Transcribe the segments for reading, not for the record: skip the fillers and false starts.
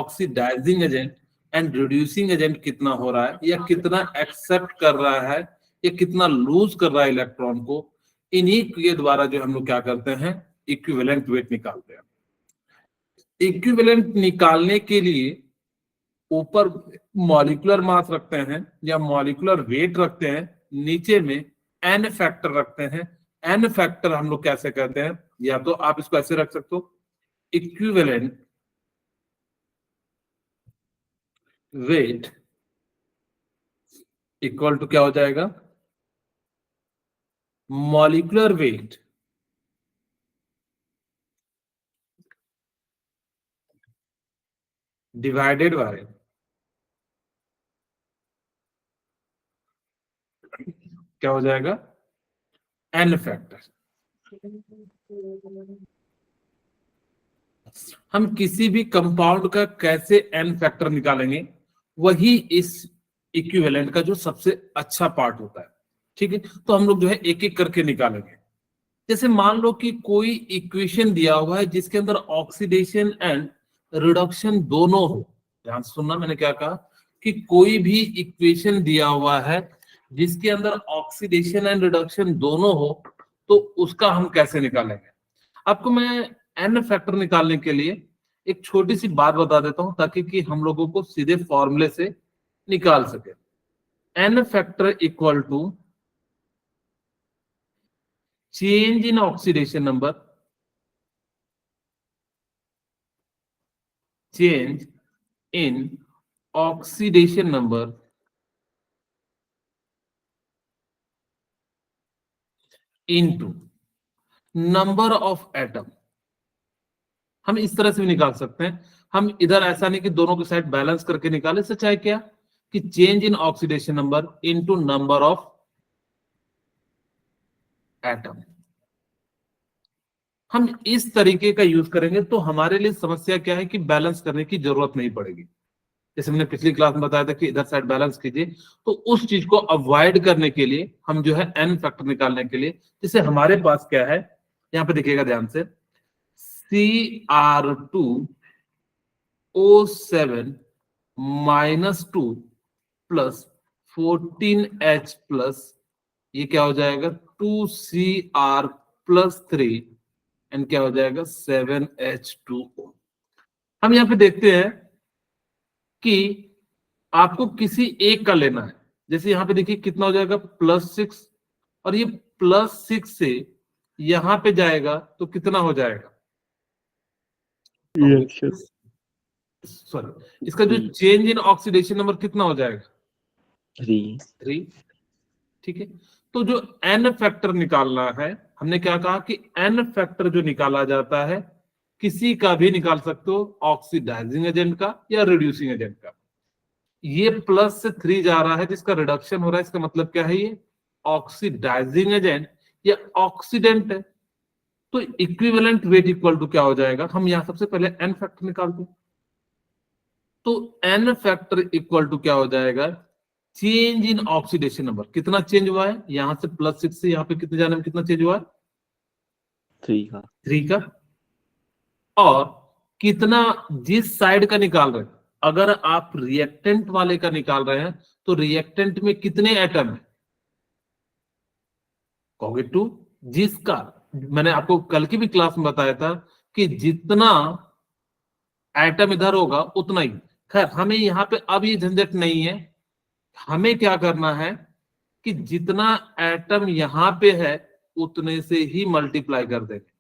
Oxidising agent and reducing agent कितना हो रहा है, या कितना एक्सेप्ट कर रहा है, या कितना लूज कर रहा है इलेक्ट्रॉन को, इन्हीं के द्वारा जो हम लोग क्या करते हैं, इक्विवेलेंट वेट निकालते हैं। इक्विवेलेंट निकालने के लिए ऊपर मॉलिक्यूलर मास रखते हैं या मॉलिक्यूलर वेट रखते हैं, नीचे में एन फैक्टर रखते हैं। एन फैक्टर हम लोग कैसे कहते हैं, या तो आप इसको ऐसे रख सकते हो, इक्विवेलेंट वेट इक्वल टू क्या हो जाएगा, मॉलिक्यूलर वेट डिवाइडेड बाय क्या हो जाएगा, एन फैक्टर। हम किसी भी कंपाउंड का कैसे एन फैक्टर निकालेंगे, वही इस इक्विवेलेंट का जो सबसे अच्छा पार्ट होता है। ठीक है, तो हम लोग जो है एक एक करके निकालेंगे। जैसे मान लो कि कोई इक्वेशन दिया हुआ है जिसके अंदर ऑक्सीडेशन एंड रिडक्शन दोनों हो। ध्यान से सुनना, मैंने क्या कहा कि कोई भी इक्वेशन दिया हुआ है जिसके अंदर ऑक्सीडेशन एंड रिडक्शन दोनों हो, तो उसका हम कैसे निकालेंगे। आपको मैं एन फैक्टर निकालने के लिए एक छोटी सी बात बता देता हूं, ताकि कि हम लोगों को सीधे फॉर्मूले से निकाल सके। N factor equal to change in oxidation number, change in oxidation number into number of atom। हम इस तरह से भी निकाल सकते हैं। हम इधर ऐसा नहीं कि दोनों के साइड बैलेंस करके निकाले, सच है क्या कि change in oxidation number into number of atom. हम इस तरीके का यूज करेंगे तो हमारे लिए समस्या क्या है कि बैलेंस करने की जरूरत नहीं पड़ेगी। जैसे मैंने पिछली क्लास में बताया था कि इधर साइड बैलेंस कीजिए, तो उस चीज को अवॉइड करने के लिए हम जो है एन फैक्टर निकालने के लिए, जैसे हमारे पास क्या है, यहां पे देखिएगा ध्यान से, Cr2O7 -2 प्लस 14H प्लस, ये क्या हो जाएगा 2Cr प्लस 3 एंड क्या हो जाएगा 7H2O। हम यहाँ पे देखते हैं कि आपको किसी एक का लेना है। जैसे यहाँ पे देखिए कितना हो जाएगा +6, और ये +6 से यहां पे जाएगा तो कितना हो जाएगा, सॉरी, इसका जो चेंज इन ऑक्सीडेशन नंबर कितना हो जाएगा 3। ठीक है, तो जो एन फैक्टर निकालना है, हमने क्या कहा कि एन फैक्टर जो निकाला जाता है किसी का भी निकाल सकते हो, ऑक्सीडाइजिंग एजेंट का या रिड्यूसिंग एजेंट का। ये प्लस से 3 जा रहा है जिसका रिडक्शन हो रहा है, इसका मतलब क्या है, ये ऑक्सीडाइजिंग एजेंट या ऑक्सीडेंट है। तो इक्विवेलेंट वेट इक्वल टू क्या हो जाएगा, हम यहां सबसे पहले एन फैक्टर निकालते हैं। तो एन फैक्टर इक्वल टू क्या हो जाएगा, चेंज इन ऑक्सीडेशन नंबर। कितना चेंज हुआ है, यहां से +6 से यहां पे कितने जाने में कितना चेंज हुआ है 3 का, और कितना जिस साइड का निकाल रहे हैं, अगर आप रिएक्टेंट वाले का निकाल रहे हैं तो रिएक्टेंट में कितने एटम है, कहोगे 2। जिसका मैंने आपको कल की भी क्लास में बताया था कि जितना एटम इधर होगा उतना ही। खैर हमें यहाँ पे अब ये झंझट नहीं है, हमें क्या करना है कि जितना एटम यहां पे है उतने से ही मल्टीप्लाई कर देंगे।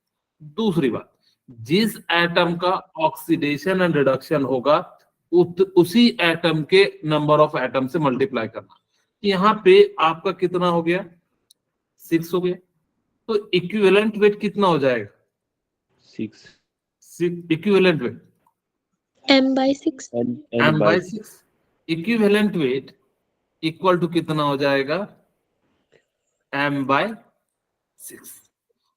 दूसरी बात, जिस एटम का ऑक्सीडेशन एंड रिडक्शन होगा उसी एटम के नंबर ऑफ एटम से मल्टीप्लाई करना। यहाँ पे आपका कितना हो गया 6 हो गया, तो इक्विवेलेंट वेट कितना हो जाएगा 6। Equivalent weight m/6 m/6 equivalent weight equal to कितना हो जाएगा m/6।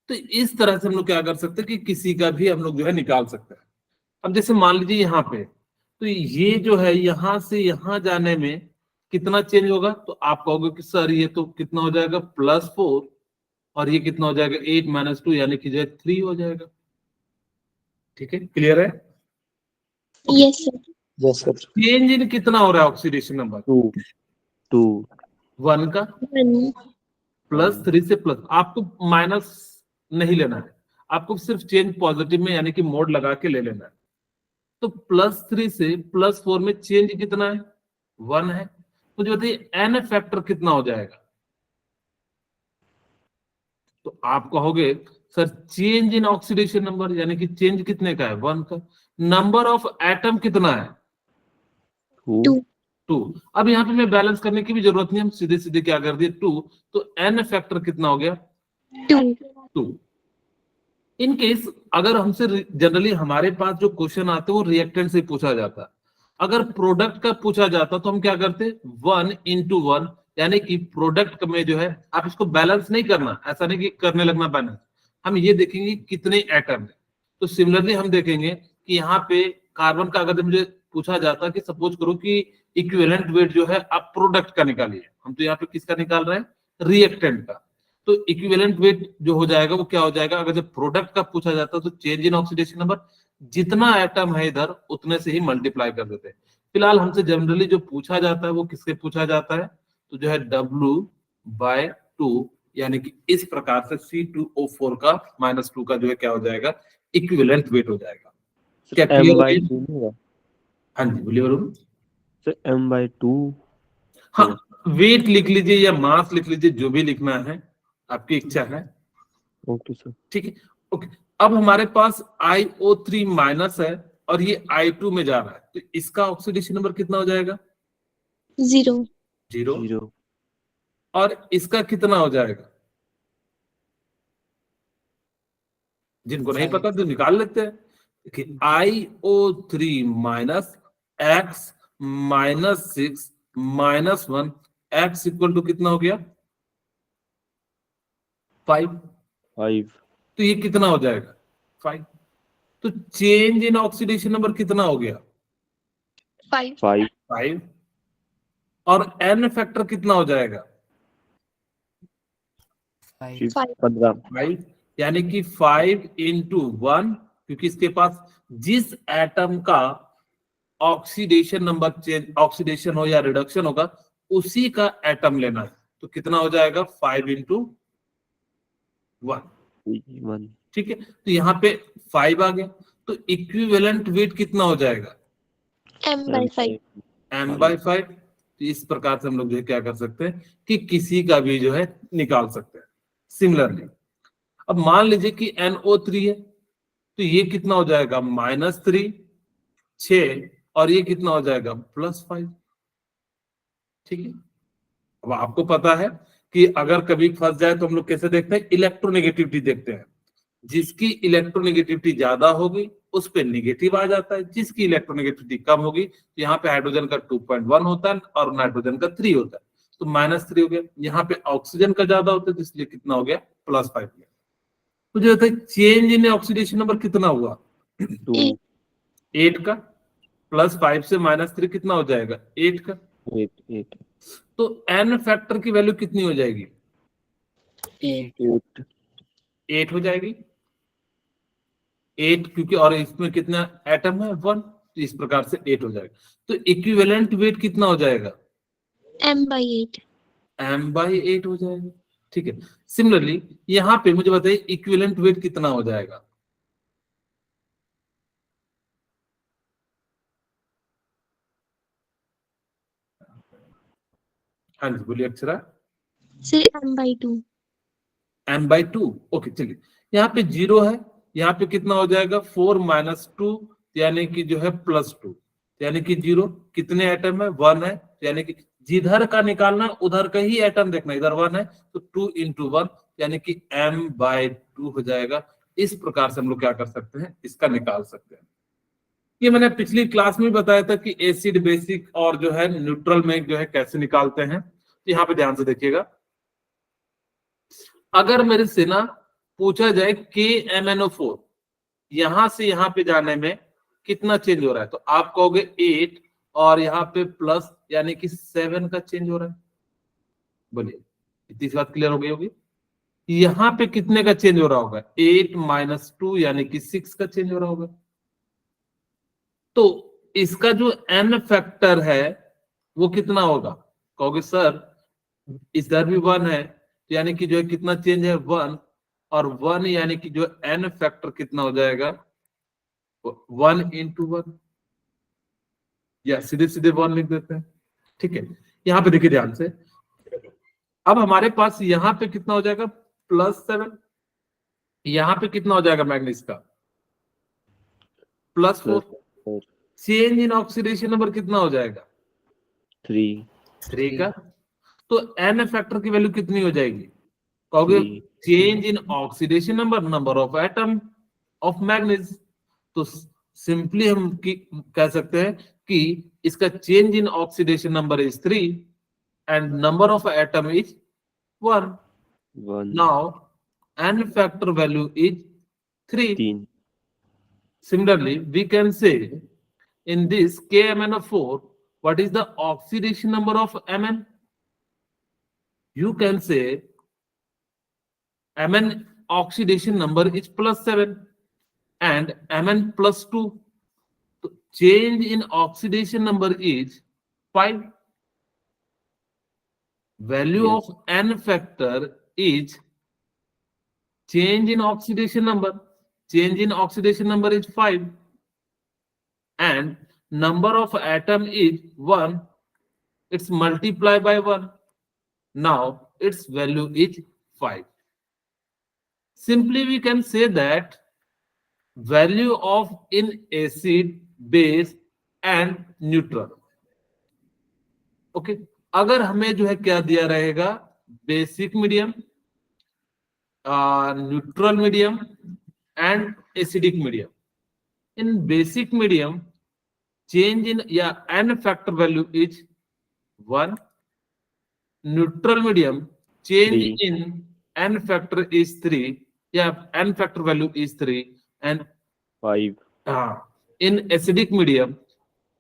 तो इस तरह से हम लोग क्या कर सकते हैं कि किसी का भी हम लोग जो है निकाल सकते हैं। अब जैसे मान लीजिए यहाँ पे, तो ये जो है यहां से यहां जाने में कितना चेंज होगा, तो आप कहोगे कि सर ये तो कितना हो जाएगा +4, और ये कितना हो जाएगा 8 - 2 यानी कि जो है 3 हो जाएगा। ठीक है, क्लियर है? yes sir yes sir. Change in कितना हो रहा है ऑक्सीडेशन नंबर? 2 1 का 1 +3 से प्लस, आपको माइनस नहीं लेना है, आपको सिर्फ चेंज पॉजिटिव में यानी कि मोड लगा के ले लेना है। तो +3 से +4 में चेंज कितना है? 1 है। मुझे बताइए n फैक्टर कितना हो जाएगा? तो आप कहोगे sir change in oxidation number यानी कि चेंज कितने का है? 1 का। नंबर ऑफ एटम कितना है? 2 2। अब यहाँ पे मैं बैलेंस करने की भी जरूरत नहीं, हम सीधे सीधे क्या कर दिए 2, तो n फैक्टर कितना हो गया? 2। इन केस अगर हमसे जनरली हमारे पास जो क्वेश्चन आते हैं वो रिएक्टेंट से पूछा जाता है, अगर प्रोडक्ट का पूछा जाता तो हम क्या करते? 1 into 1 यानी कि प्रोडक्ट में जो है, आप इसको बैलेंस नहीं करना, ऐसा नहीं कि करने लगना बैलेंस, हम ये देखेंगे कितने एटम है। तो सिमिलरली हम देखेंगे कि यहाँ पे कार्बन का अगर मुझे पूछा जाता कि सपोज करो कि इक्विवेलेंट वेट जो है आप प्रोडक्ट का निकालिए, हम तो यहाँ पे किसका निकाल रहे हैं? रिएक्टेंट का। तो इक्विवेलेंट वेट जो हो जाएगा वो क्या हो जाएगा? अगर जब प्रोडक्ट का पूछा जाता है तो चेंज इन ऑक्सीडेशन नंबर जितना एटम है इधर उतने से ही मल्टीप्लाई कर देते हैं। फिलहाल हमसे जनरली जो पूछा जाता है वो किससे पूछा जाता है? तो जो है W/2 यानी कि इस प्रकार से C2O4 का -2 का जो है क्या हो जाएगा? इक्विवेलेंट वेट हो जाएगा। क्या क्लियर हो गया? m/2 नहीं हाँ जी बोलिए वरुण। Sir, m/2। हाँ, वेट लिख लीजिए या मास लिख लीजिए, जो भी लिखना है आपकी इच्छा है। Okay sir. ठीक है, ओके। अब हमारे पास IO3 माइनस है और ये I2 में जा रहा है, तो इसका ऑक्सीडेशन नंबर कितना हो जाएगा? 0 0। और इसका कितना हो जाएगा? जिनको नहीं पता तो निकाल लेते हैं कि IO3 minus X -6 -1 X equal to कितना हो गया? 5। तो ये कितना हो जाएगा? 5। तो चेंज इन ऑक्सीडेशन नंबर कितना हो गया? 5। और n फैक्टर कितना हो जाएगा? 15। यानी कि 5 into 1, क्योंकि इसके पास जिस एटम का ऑक्सीडेशन नंबर चेंज, ऑक्सीडेशन हो या रिडक्शन होगा, उसी का एटम लेना है। तो कितना हो जाएगा? 5 into 1। ठीक है, तो यहाँ पे 5 आ गया, तो इक्विवेलेंट वेट कितना हो जाएगा? m/5 m/5। तो इस प्रकार से हम लोग जो है क्या कर सकते हैं कि किसी का भी जो है निकाल सकते हैं। सिमिलरली अब मान लीजिए कि NO3 है, तो ये कितना हो जाएगा? -3 6 और ये कितना हो जाएगा? +5। ठीक है, अब आपको पता है कि अगर कभी फंस जाए तो हम लोग कैसे देखते हैं? इलेक्ट्रोनेगेटिविटी देखते हैं। जिसकी इलेक्ट्रोनेगेटिविटी ज्यादा होगी उस पे नेगेटिव आ जाता है, जिसकी इलेक्ट्रोनेगेटिविटी कम होगी तो यहाँ पे हाइड्रोजन का 2.1 होता है और नाइट्रोजन का 3 होता है, तो -3 हो गया। यहाँ पे ऑक्सीजन का ज्यादा होता है तो इसलिए कितना हो गया? +5 गया। तो जो होता है चेंज इन ऑक्सीडेशन नंबर कितना हुआ? 8 का। +5 से -3 कितना हो जाएगा? 8 का। 8 तो n फैक्टर की वैल्यू कितनी हो जाएगी? 8 हो जाएगी। 8 क्योंकि और इसमें कितना एटम है? 1, तो इस प्रकार से 8 हो जाएगा। तो इक्विवेलेंट वेट कितना हो जाएगा? m/8 m/8 हो जाएगा। ठीक है, सिमिलरली यहाँ पे मुझे बताइए इक्विवेलेंट वेट कितना हो जाएगा? हाँ जी बोलिए Akshara. Sir m/2 m/2। Okay चलिए, यहाँ पे 0 है, यहाँ पे कितना हो जाएगा? 4 - 2 यानी कि जो है +2, यानी कि 0। कितने एटम है? 1 है, यानी कि जिधर का निकालना उधर का ही एटम देखना, इधर 1 है तो 2 into 1 यानी कि m/2 हो जाएगा। इस प्रकार से हम लोग क्या कर सकते हैं? इसका निकाल सकते हैं। ये मैंने पिछली क्लास में बताया था कि एसिड बेसिक और जो है न्यूट्रल में जो है कैसे निकालते हैं। तो यहाँ पे ध्यान से देखिएगा, अगर मेरे से ना पूछा जाए KMnO4 यहां से यहां पे जाने में कितना चेंज हो रहा है, तो आप कहोगे 8 और यहाँ पे प्लस यानी कि 7 का चेंज हो रहा है। बोलिए इतनी सी बात क्लियर हो गई होगी। यहाँ पे कितने का चेंज हो रहा होगा? 8 - 2 यानी कि 6 का चेंज हो रहा होगा। तो इसका जो n फैक्टर है वो कितना होगा? कहोगे सर इधर भी 1 है, तो यानी कि जो है कितना चेंज है 1, और 1 यानी कि जो n फैक्टर कितना हो जाएगा 1 into 1, या सीधे सीधे 1 लिख देते हैं। ठीक है, यहाँ पे देखिए ध्यान से, अब हमारे पास यहाँ पे कितना हो जाएगा +7, यहाँ पे कितना हो जाएगा मैग्नीज का +4, चेंज इन ऑक्सीडेशन नंबर कितना हो जाएगा 3 का, तो n फैक्टर की वैल्यू कितनी हो जाएगी? कहोगे change in oxidation number, number of atom of manganese, तो सिंपली हम कह सकते हैं कि इसका change in oxidation number is 3 and number of atom is 1. Now n factor value is 3. Similarly, we can say in this KMnO4, what is the oxidation number of Mn? You can say Mn oxidation number is +7 and Mn +2. So change in oxidation number is 5. Value of n factor is change in oxidation number. Change in oxidation number is 5 and number of atom is 1. It's multiplied by 1. Now its value is 5. Simply we can say that value of in acid, base and neutral. Okay, अगर हमें जो है क्या दिया रहेगा basic medium, neutral medium and acidic medium. In basic medium, change in n factor value is 1. Neutral medium, change in n factor is 3. N factor value is 3 and 5. In acidic medium,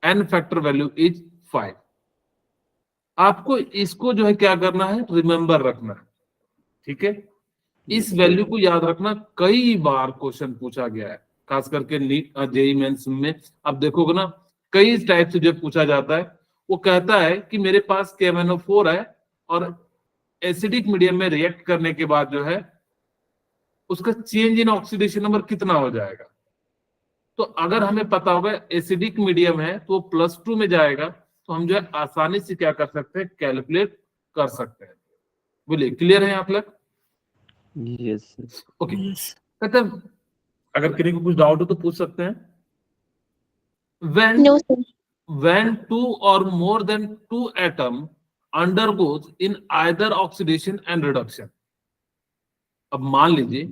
n factor value is 5. आपको इसको जो है क्या करना है, remember रखना है. ठीक है, इस वैल्यू को याद रखना, कई बार क्वेश्चन पूछा गया है, खास करके नीट जेईई मेंस में. अब देखोगे ना कई टाइप से जो पूछा जाता है, वो कहता है कि मेरे पास KMnO4 है और एसिडिक मीडियम में रिएक्ट करने के बाद जो है उसका चेंज इन ऑक्सीडेशन नंबर कितना हो जाएगा. तो अगर हमें पता होगा एसिडिक मीडियम है तो +2 में जाएगा, तो हम जो है आसानी से क्या कर सकते हैं, कैलकुलेट कर सकते हैं. बोलिए क्लियर है आप लोग? यस. ओके, कहते हैं अगर किसी को कुछ डाउट हो तो पूछ सकते हैं. No, sir. When 2 or more than 2 atom undergoes in either oxidation and reduction. अब मान लीजिए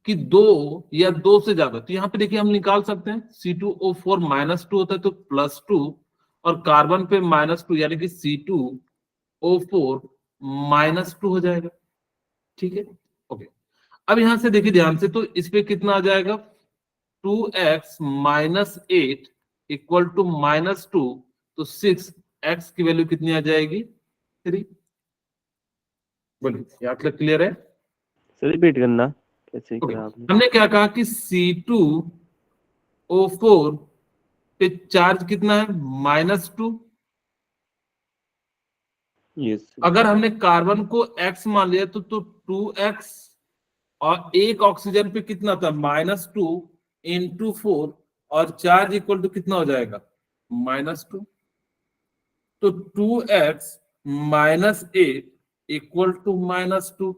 कि 2 या 2 से ज्यादा, तो यहाँ पे देखिए हम निकाल सकते हैं C2O4 -2 होता है तो +2 और कार्बन पे -2 यानी कि C2O4 -2 हो जाएगा. ठीक है, ओके. अब यहां से देखिए ध्यान से, तो इस पे कितना आ जाएगा 2x - 8 इक्वल टू -2, तो 6x की वैल्यू कितनी आ जाएगी 3. बोलिए यहाँ तक क्लियर है? सर रिपीट करना कैसे okay. किया आपने? हमने क्या कहा कि C2O4 पे चार्ज कितना है -2. यस. अगर हमने कार्बन को x मान लिया तो 2x, और एक ऑक्सीजन पे कितना था -2 × 4 और चार्ज इक्वल टू कितना हो जाएगा -2, तो 2x - 8 इक्वल टू -2,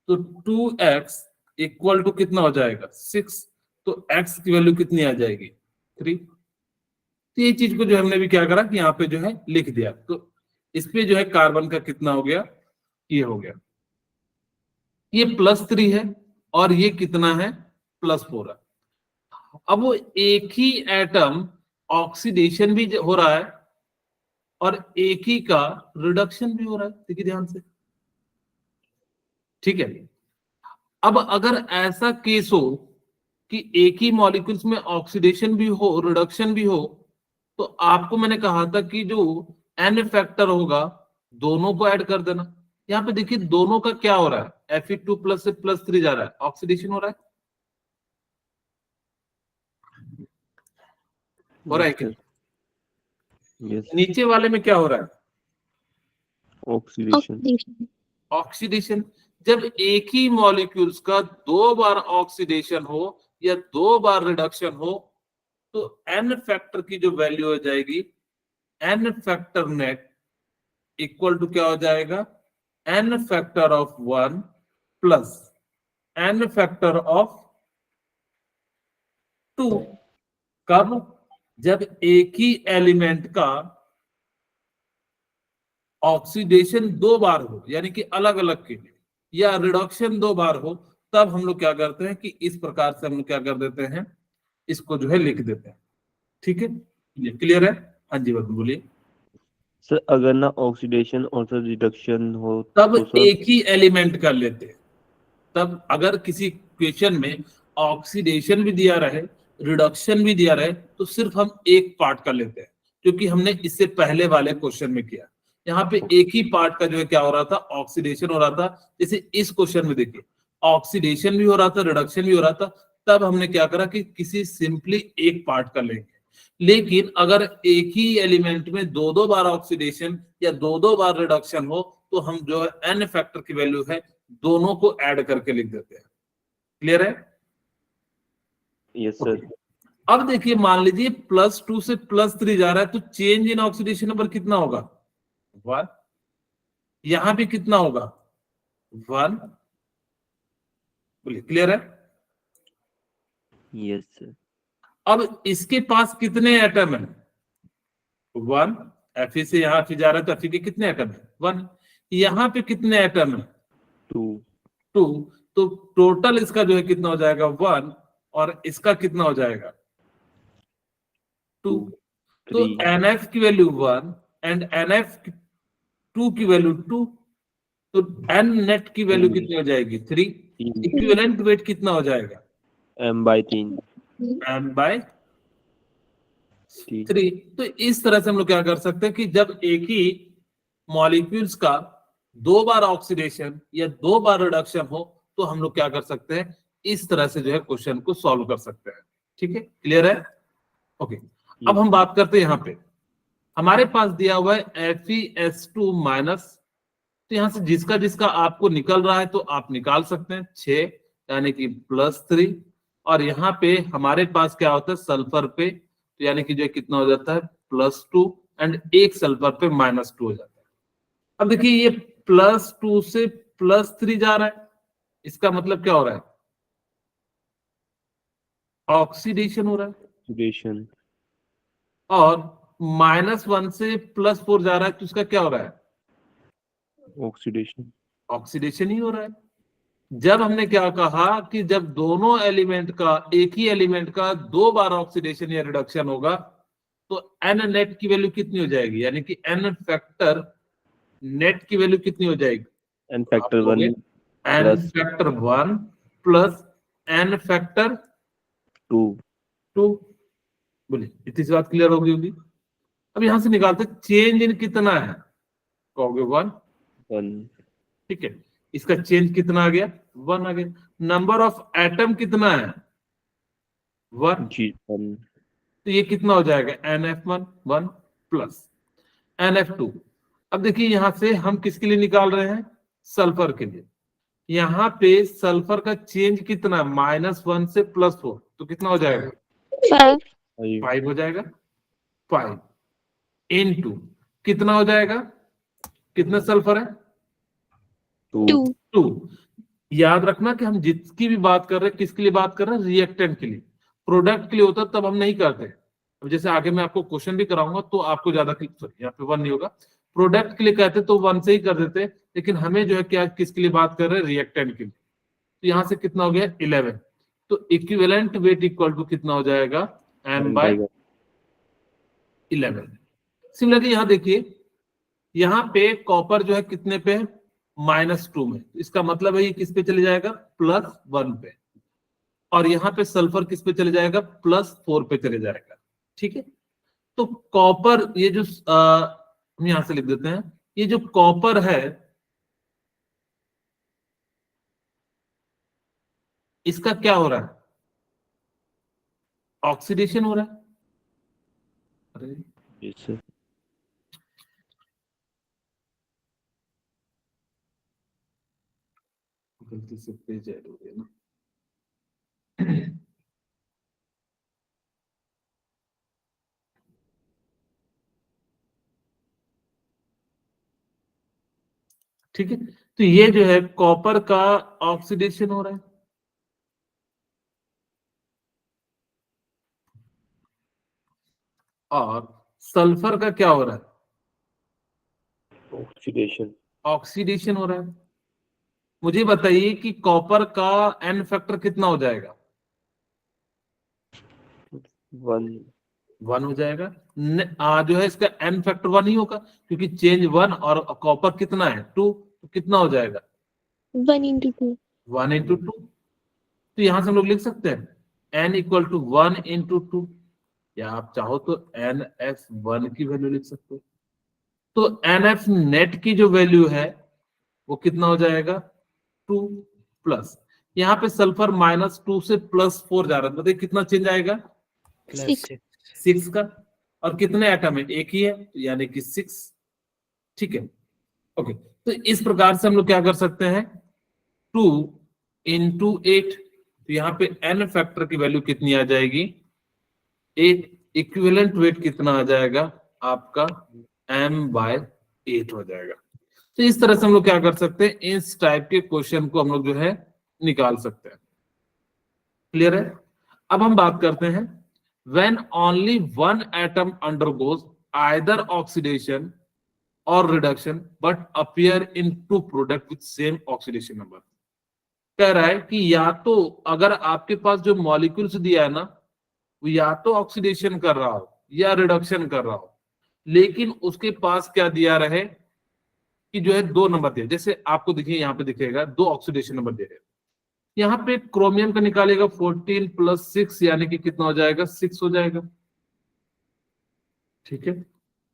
तो 2x इक्वल टू कितना हो जाएगा 6, तो x की वैल्यू कितनी आ जाएगी 3. तो ये चीज को जो हमने भी क्या करा कि यहाँ पे जो है लिख दिया, तो इस पे जो है कार्बन का कितना हो गया, ये हो गया, ये +3 है और ये कितना है +4 है. अब वो एक ही एटम ऑक्सीडेशन भी हो रहा है और एक ही का रिडक्शन भी हो रहा है. देखिए ध्यान से. ठीक है, अब अगर ऐसा केस हो कि एक ही मॉलिक्यूल्स में ऑक्सीडेशन भी हो रिडक्शन भी हो, तो आपको मैंने कहा था कि जो n फैक्टर होगा दोनों को ऐड कर देना. यहाँ पे देखिए दोनों का क्या हो रहा है, Fe2+ से +3 जा रहा है, ऑक्सीडेशन हो रहा है. हो रहा है क्या? Yes. नीचे वाले में क्या हो रहा है? Oxidation. Oxidation. ऑक्सीडेशन। जब एक ही मॉलिक्यूल्स का 2 बार ऑक्सीडेशन हो या 2 बार रिडक्शन हो तो एन फैक्टर की जो वैल्यू हो जाएगी, n factor net equal to क्या हो जाएगा? N factor of 1 plus n factor of 2। कब? जब एक ही एलिमेंट का ऑक्सीडेशन 2 बार हो, यानी कि अलग अलग के लिए, या रिडक्शन 2 बार हो, तब हम लोग क्या करते हैं कि इस प्रकार से हम लोग क्या कर देते हैं, इसको जो है लिख देते हैं। ठीक है, ये क्लियर है? हाँ जी बात बोलिए। सर अगर ना ऑक्सीडेशन और सर रिडक्शन हो तब तो सर एक ही एलिमेंट कर लेते हैं। तब अगर किसी क्वेश्चन में ऑक्सीडेशन भी दिया रहे, रिडक्शन भी दिया रहे, तो सिर्फ हम एक पार्ट कर लेते हैं, क्योंकि हमने इससे पहले वाले क्वेश्चन में किया। यहाँ पे एक ही पार्ट का जो है क्या हो रहा था, ऑक्सीडेशन हो रहा था। जैसे इस क्वेश्चन में देखिए, ऑक्सीडेशन भी हो रहा था, रिडक्शन भी हो रहा था। तब हमने क्या करा कि किसी सिंपली एक पार्ट कर लेंगे। लेकिन अगर एक ही एलिमेंट में 2-2 बार ऑक्सीडेशन या 2-2 बार रिडक्शन हो, तो हम जो है एन फैक्टर की वैल्यू है, दोनों को ऐड करके लिख देते हैं। क्लियर है? Yes sir. Okay. अब देखिए, मान लीजिए +2 से +3 जा रहा है, तो चेंज इन ऑक्सीडेशन नंबर कितना होगा? 1। यहां भी कितना होगा? 1। बोलिए, क्लियर है? Yes sir. अब इसके पास कितने एटम है? 1। Fe से यहाँ Fe जा रहा है, तो Fe के कितने एटम है? 1। यहाँ पे कितने एटम है? 2। 2। तो टोटल इसका जो है कितना हो जाएगा? 1। और इसका कितना हो जाएगा? 2। तो 3। NF की वैल्यू 1 एंड NF2 की वैल्यू 2। तो N नेट की वैल्यू कितनी हो जाएगी? 3। इक्विवेलेंट वेट कितना हो जाएगा? m/3। m/3। तो इस तरह से हम लोग क्या कर सकते हैं कि जब एक ही मॉलिक्यूल्स का 2 बार ऑक्सीडेशन या 2 बार रिडक्शन हो, तो हम लोग क्या कर सकते हैं, इस तरह से जो है क्वेश्चन को सॉल्व कर सकते हैं। ठीक है, क्लियर है? ओके। अब हम बात करते हैं, यहाँ पे हमारे पास दिया हुआ है FeS2 माइनस। तो यहां से जिसका जिसका आपको निकल रहा है तो आप निकाल सकते हैं। 6 यानी कि +3। और यहाँ पे हमारे पास क्या होता है, सल्फर पे, तो यानी कि जो कितना हो जाता है, +2 एंड एक सल्फर पे -2 हो जाता है। अब देखिए, ये +2 से +3 जा रहा है, इसका मतलब क्या हो रहा है? ऑक्सीडेशन हो रहा है। ऑक्सीडेशन। और -1 से +4 जा रहा है, तो इसका क्या हो रहा है? ऑक्सीडेशन। ऑक्सीडेशन ही हो रहा है। जब हमने क्या कहा कि जब दोनों एलिमेंट का, एक ही एलिमेंट का 2 बार ऑक्सीडेशन या रिडक्शन होगा, तो एन नेट की वैल्यू कितनी हो जाएगी, यानी कि एन फैक्टर नेट की वैल्यू कितनी हो जाएगी? n factor 1 n factor 1 plus n factor 2। बोलिए, इतनी सी बात क्लियर हो गई होगी। अब यहां से निकालते, चेंज इन कितना है? कहोगे 1। 1। ठीक है, इसका चेंज कितना आ गया? 1 आ गया। नंबर ऑफ एटम कितना है? 1। जी 1। तो ये कितना हो जाएगा? NF1 1 plus NF2। अब देखिए, यहां से हम किसके लिए निकाल रहे हैं? सल्फर के लिए। यहाँ पे सल्फर का चेंज कितना? -1 से +4, तो कितना हो जाएगा? 5. 5 हो जाएगा। 5 इनटू कितना हो जाएगा? कितना सल्फर है? 2। 2। याद रखना कि हम जिसकी भी बात कर रहे हैं, किसके लिए बात कर रहे हैं? रिएक्टेंट के लिए। प्रोडक्ट के लिए होता तब हम नहीं करते। अब जैसे आगे मैं आपको क्वेश्चन भी कराऊंगा तो आपको ज्यादा, सॉरी यहाँ पे 1 नहीं होगा, प्रोडक्ट के लिए कहते तो 1 से ही कर देते। लेकिन हमें जो है क्या, किसके लिए बात कर रहे हैं? रिएक्टेंट के लिए। तो यहाँ से कितना हो गया? 11। तो इक्विवेलेंट वेट इक्वल टू कितना हो जाएगा? m/11। सिमिलरली यहाँ देखिए, यहाँ पे कॉपर जो है कितने पे है? -2 में। इसका मतलब है ये किस पे चले जाएगा? +1 पे। और यहाँ पे सल्फर किस पे चले जाएगा? +4 पे चले जाएगा। ठीक है, तो कॉपर, ये जो हम यहां से लिख देते हैं, ये जो कॉपर है, इसका क्या हो रहा है? ऑक्सीडेशन हो रहा है। अरे यस सर। गलती से पेज ऐड हो गया ना। ठीक है, तो ये जो है कॉपर का ऑक्सीडेशन हो रहा है, और सल्फर का क्या हो रहा है, ऑक्सीडेशन। ऑक्सीडेशन हो रहा है। मुझे बताइए कि कॉपर का एन फैक्टर कितना हो जाएगा, 1। 1 हो जाएगा। जो है इसका एन फैक्टर 1 ही होगा, क्योंकि चेंज 1 और कॉपर कितना है 2, तो कितना हो जाएगा 1 into 2. 1 into 2। तो यहां से हम लोग लिख सकते हैं n इक्वल टू 1 into 2, या आप चाहो तो NF1 की वैल्यू लिख सकते हो। तो NF नेट की जो वैल्यू है वो कितना हो जाएगा 2 प्लस, यहाँ पे सल्फर -2 से +4 जा रहा है, मतलब कितना चेंज आएगा 6. 6 का, और कितने एटम है, एक ही है, यानी कि 6। ठीक है, ओके। तो इस प्रकार से हम लोग क्या कर सकते हैं, 2 into 8, तो यहाँ पे n फैक्टर की वैल्यू कितनी आ जाएगी 8, इक्विवेलेंट वेट कितना आ जाएगा आपका m/8 हो जाएगा। तो इस तरह से हम लोग क्या कर सकते हैं, इस टाइप के क्वेश्चन को हम लोग जो है निकाल सकते हैं। क्लियर है। अब हम बात करते हैं, when only one atom undergoes either oxidation or reduction but appear in two product with same oxidation number। कह रहा है कि या तो अगर आपके पास जो मॉलिक्यूल्स दिया है ना, वो या तो ऑक्सीडेशन कर रहा हो या रिडक्शन कर रहा हो, लेकिन उसके पास क्या दिया रहे कि जो है 2 नंबर दिए, जैसे आपको देखिए यहाँ पे दिखेगा 2 ऑक्सीडेशन नंबर दे रहे हैं। यहाँ पे क्रोमियम का निकालेगा 14 + 6, यानी कि कितना हो जाएगा 6 हो जाएगा। ठीक है,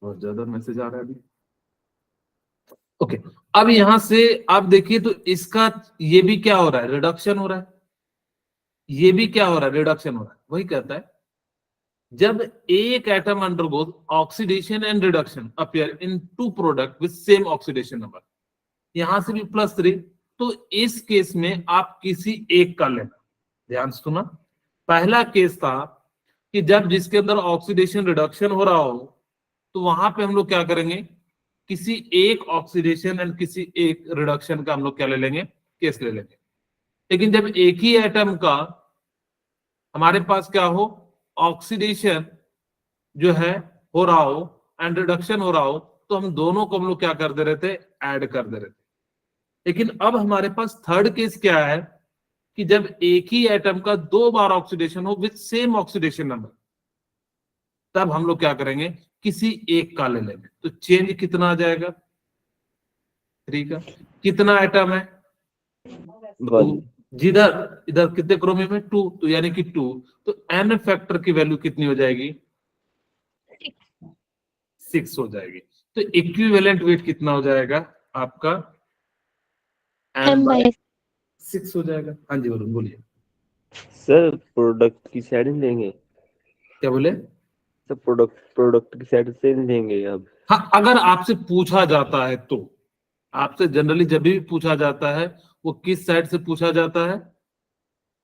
बहुत ज्यादा मैसेज आ रहा है अभी। ओके, अब यहां से आप देखिए तो इसका ये भी क्या हो रहा है, रिडक्शन हो रहा है, ये भी क्या हो रहा है, रिडक्शन हो रहा है। वही कहता है जब एक atom undergoes oxidation and reduction appear in two product with same oxidation number, यहां से भी +3, तो इस केस में आप किसी एक का लेना। ध्यान से सुना, पहला केस था कि जब जिसके अंदर ऑक्सीडेशन रिडक्शन हो रहा हो, तो वहां पे हम लोग क्या करेंगे, किसी एक ऑक्सीडेशन एंड किसी एक रिडक्शन का हम लोग क्या ले लेंगे, केस ले लेंगे। लेकिन जब एक ही एटम का हमारे पास क्या हो, ऑक्सीडेशन जो है हो रहा हो एंड रिडक्शन हो रहा हो, तो हम दोनों को हम लोग क्या कर दे रहे थे, ऐड कर दे रहे थे। लेकिन अब हमारे पास थर्ड केस क्या है कि जब एक ही एटम का 2 बार ऑक्सीडेशन हो विद सेम ऑक्सीडेशन नंबर, तब हम लोग क्या करेंगे, किसी एक का ले लेंगे। तो चेंज कितना आ जाएगा 3 का, कितना एटम है 2, जिधर इधर कितने क्रोमियम में 2, तो यानी कि 2, तो एन फैक्टर की वैल्यू कितनी हो जाएगी 6 हो जाएगी। तो इक्विवेलेंट वेट कितना हो जाएगा आपका m/6 हो जाएगा। हाँ जी वरुण बोलिए। सर प्रोडक्ट की साइड नहीं लेंगे, क्या बोले सर प्रोडक्ट की साइड से नहीं लेंगे अब। हाँ, अगर आपसे पूछा जाता है तो, आपसे जनरली जब भी पूछा जाता है वो किस साइड से पूछा जाता है,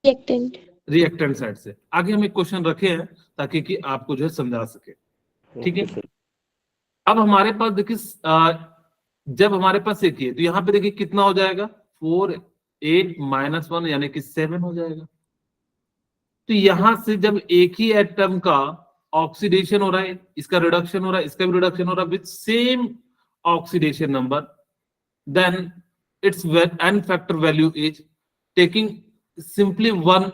Reactant. रिएक्टेंट साइड से। आगे हम एक क्वेश्चन रखे हैं ताकि कि आपको जो है समझा सके। ठीक है, ओके सर। अब हमारे पास देखिए जब हमारे पास एक ही है, तो यहाँ पे देखिए कितना हो जाएगा 4 8 -1 यानी कि 7 हो जाएगा। तो यहां से जब एक ही एटम का ऑक्सीडेशन हो रहा है, इसका रिडक्शन हो रहा है, इसका भी रिडक्शन हो रहा है with same oxidation number, then it's n factor value is taking simply 1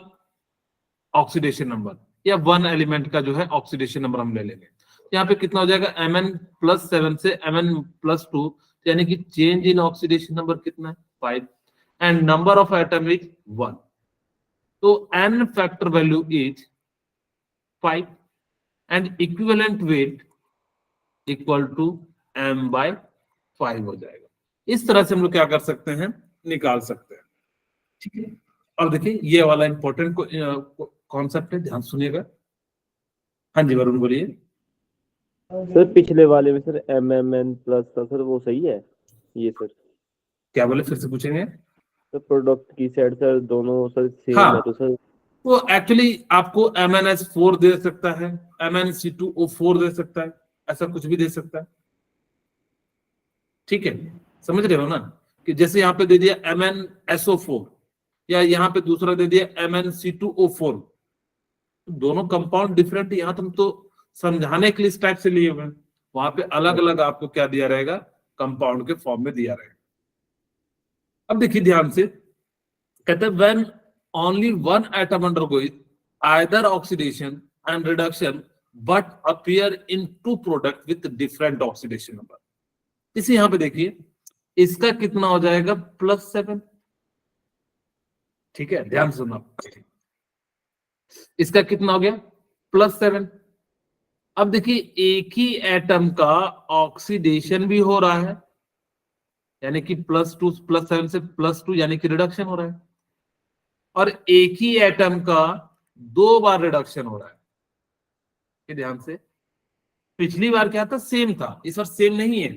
oxidation number, या 1 एलिमेंट का जो है ऑक्सीडेशन नंबर हम ले लेंगे। यहाँ पे कितना हो जाएगा Mn+7 से Mn+2, यानी कि चेंज इन ऑक्सीडेशन नंबर कितना है 5, and number of atom is 1, तो n factor value is 5 and equivalent weight equal to m/5 हो जाएगा। इस तरह से हम लोग क्या कर सकते हैं, निकाल सकते हैं। ठीक है, अब देखिए ये वाला इंपॉर्टेंट कॉन्सेप्ट है, ध्यान सुनिएगा। हाँ जी वरुण बोलिए। सर पिछले वाले में सर MMN+ था सर, वो सही है ये सर? क्या बोले, फिर से पूछेंगे। सर प्रोडक्ट की साइड सर दोनों सर सेम हाँ। है तो सर वो एक्चुअली आपको MnS4 दे सकता है, MnC2O4 दे सकता है, ऐसा कुछ भी दे सकता है। ठीक है, समझ रहे हो ना, कि जैसे यहाँ पे दे दिया MnSO4 या यहाँ पे दूसरा दे दिया MnC2O4, दोनों कंपाउंड डिफरेंट, यहाँ तुम तो समझाने के लिए इस टाइप से लिए हुए हैं, वहां पे अलग अलग आपको क्या दिया रहेगा, कंपाउंड के फॉर्म में दिया रहेगा। अब देखिए ध्यान से, कहते हैं when only one atom undergoing either oxidation and reduction but appear in two product with different oxidation number. इसे यहां पे देखिए, इसका कितना हो जाएगा, +7। ठीक है, ध्यान सुनो, इसका कितना हो गया, +7। अब देखिए एक ही एटम का ऑक्सीडेशन भी हो रहा है, यानी कि +2 +7 से +2 यानी कि रिडक्शन हो रहा है, और एक ही एटम का 2 बार रिडक्शन हो रहा है। ये ध्यान से, पिछली बार क्या था, सेम था, इस बार सेम नहीं है,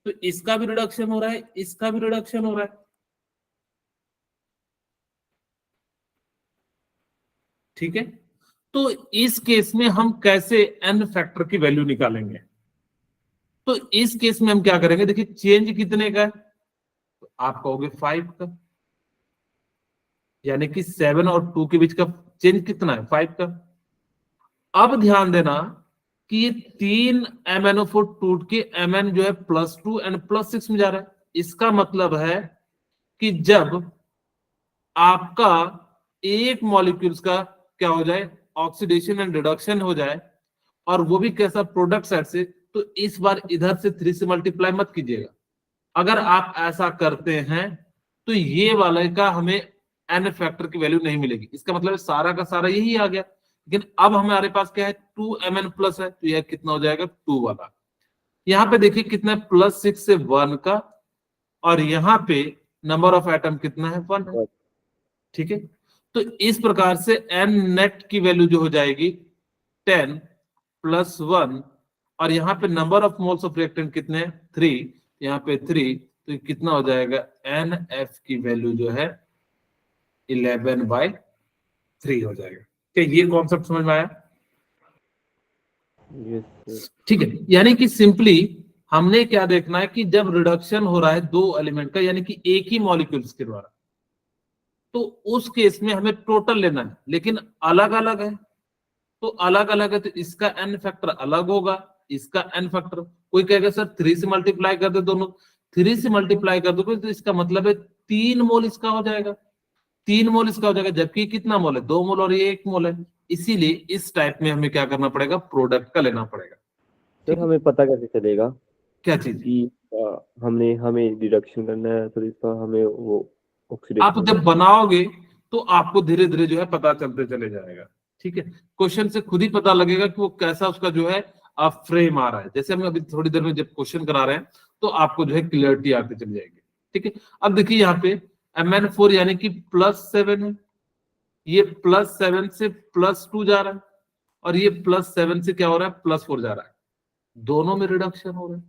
तो इसका भी रिडक्शन हो रहा है, इसका भी रिडक्शन हो रहा है। ठीक है, तो इस केस में हम कैसे n फैक्टर की वैल्यू निकालेंगे? तो इस केस में हम क्या करेंगे, देखिए चेंज कितने का है, तो आप कहोगे 5 का, यानी कि 7 और 2 के बीच का चेंज कितना है, 5 का। अब ध्यान देना कि ये 3 MnO4 टूट के Mn जो है +2 एंड +6 में जा रहा है। इसका मतलब है कि जब आपका एक मॉलिक्यूल्स का क्या हो जाए, ऑक्सीडेशन एंड रिडक्शन हो जाए, और वो भी कैसा, प्रोडक्ट साइड से, तो इस बार इधर से 3 से मल्टीप्लाई मत कीजिएगा। अगर आप ऐसा करते हैं तो ये वाले का हमें n फैक्टर की वैल्यू नहीं मिलेगी। इसका मतलब सारा का सारा यही आ गया, लेकिन अब हमारे पास क्या है, 2Mn प्लस है, तो यह कितना हो जाएगा, 2 वाला। यहाँ पे देखिए कितना है, +6 से 1 का, और यहाँ पे नंबर ऑफ एटम कितना है, 1 है। ठीक है, तो इस प्रकार से n नेट की वैल्यू जो हो जाएगी 10 + 1, और यहाँ पे number of moles of reactant कितने हैं, 3, यहाँ पे 3, तो ये कितना हो जाएगा, NF की वैल्यू जो है 11/3 हो जाएगा। क्या ये कॉन्सेप्ट समझ में आया? यस ठीक है, यानी कि सिंपली हमने क्या देखना है कि जब रिडक्शन हो रहा है दो एलिमेंट का, यानी कि एक ही मॉलिक्यूल्स के द्वारा, तो उस केस में हमें टोटल लेना है, लेकिन अलग अलग है, तो अलग अलग है, तो इसका n फैक्टर अलग होगा, इसका n फैक्टर। कोई कहेगा सर 3 से मल्टीप्लाई कर दे दोनों, 3 से मल्टीप्लाई कर दोगे तो इसका मतलब है 3 मोल इसका हो जाएगा, 3 मोल इसका हो जाएगा, जबकि कितना मोल है, 2 मोल, और ये 1 मोल है। इसीलिए इस टाइप में हमें क्या करना पड़ेगा, प्रोडक्ट का लेना पड़ेगा। सर हमें पता कैसे चलेगा क्या चीज? कि हमें डिडक्शन करना है तो इसका हमें वो आप ऑक्सीडेशन जब बनाओगे तो आपको धीरे धीरे जो है पता चलते चले जाएगा। ठीक है, क्वेश्चन से खुद ही पता लगेगा कि वो कैसा उसका जो है फ्रेम आ रहा है। जैसे हम अभी थोड़ी देर में जब क्वेश्चन करा रहे हैं तो आपको जो है क्लियरिटी आती चली जाएगी। ठीक है, अब देखिए यहाँ पे Mn4 यानी कि +7 है, ये +7 से +2 जा रहा है, और ये +7 से क्या हो रहा है, +4 जा रहा है, दोनों में रिडक्शन हो रहा है।